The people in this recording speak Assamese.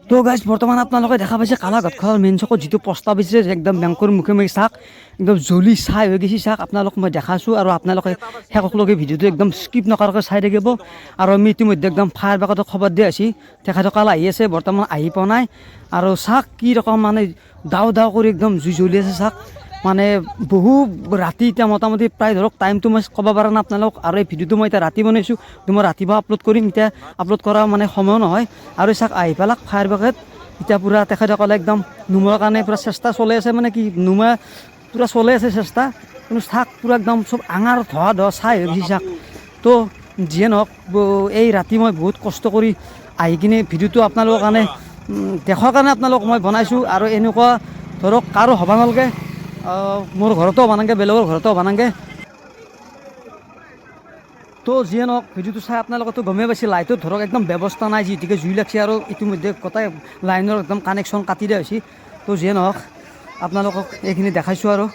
তো গাইজ বৰ্তমান আপোনালোকে দেখা পাইছে কালাঘাট খোৱাৰ মেইন চকত যিটো প্ৰস্তাৱ হৈছে একদম বেংকৰ মুখে মুখে চাওক একদম জ্বলি চাই হৈ গৈছে চাওক আপোনালোক মই দেখাইছোঁ আৰু আপোনালোকে শেষলৈকে ভিডিঅ'টো একদম স্কিপ নকৰাকৈ চাই থাকিব আৰু আমি ইতিমধ্যে একদম ফায়াৰ ব্ৰিগেডক খবৰ দি আছি তেখেতসকল আহি আছে বৰ্তমান আহি পোৱা নাই আৰু চাওক কি ৰকম মানে দাও দাও কৰি একদম জুই জ্বলি আছে চাওক মানে বহু ৰাতি এতিয়া মোটামুটি প্ৰায় ধৰক টাইমটো মই ক'ব পৰা নাই আপোনালোক আৰু এই ভিডিঅ'টো মই এতিয়া ৰাতি বনাইছোঁ মই ৰাতিপুৱা আপলোড কৰিম এতিয়া আপলোড কৰা মানে সময় নহয় আৰু চাওক আহি পেলাক ফায়াৰ ব্ৰিগেড এতিয়া পূৰা তেখেতসকলে একদম নুমোৱাৰ কাৰণে পূৰা চেষ্টা চলাই আছে মানে কি নুমা পূৰা চলাই আছে চেষ্টা কিন্তু চাওক পূৰা একদম চব আঙাৰ ধোৱা ধোৱা চাই হৈ গৈছে চাওক তো যিয়ে নহওক এই ৰাতি মই বহুত কষ্ট কৰি আহি কিনে ভিডিঅ'টো আপোনালোকৰ কাৰণে দেখাৰ কাৰণে আপোনালোক মই বনাইছোঁ আৰু এনেকুৱা ধৰক কাৰো হ'ব নালাগে মোৰ ঘৰতো হ'ব নালাগে বেলেগৰ ঘৰতো হ'ব নালাগে তো যিয়ে নহওক ভিডিঅ'টো চাই আপোনালোকেতো গমেই পাইছে লাইটত ধৰক একদম ব্যৱস্থা নাই যিহেতুকে জুই লাগছে আৰু ইতিমধ্যে গোটেই লাইনৰ একদম কানেকশ্যন কাটি দিয়া হৈছে তো যিয়ে নহওক আপোনালোকক এইখিনি দেখাইছোঁ আৰু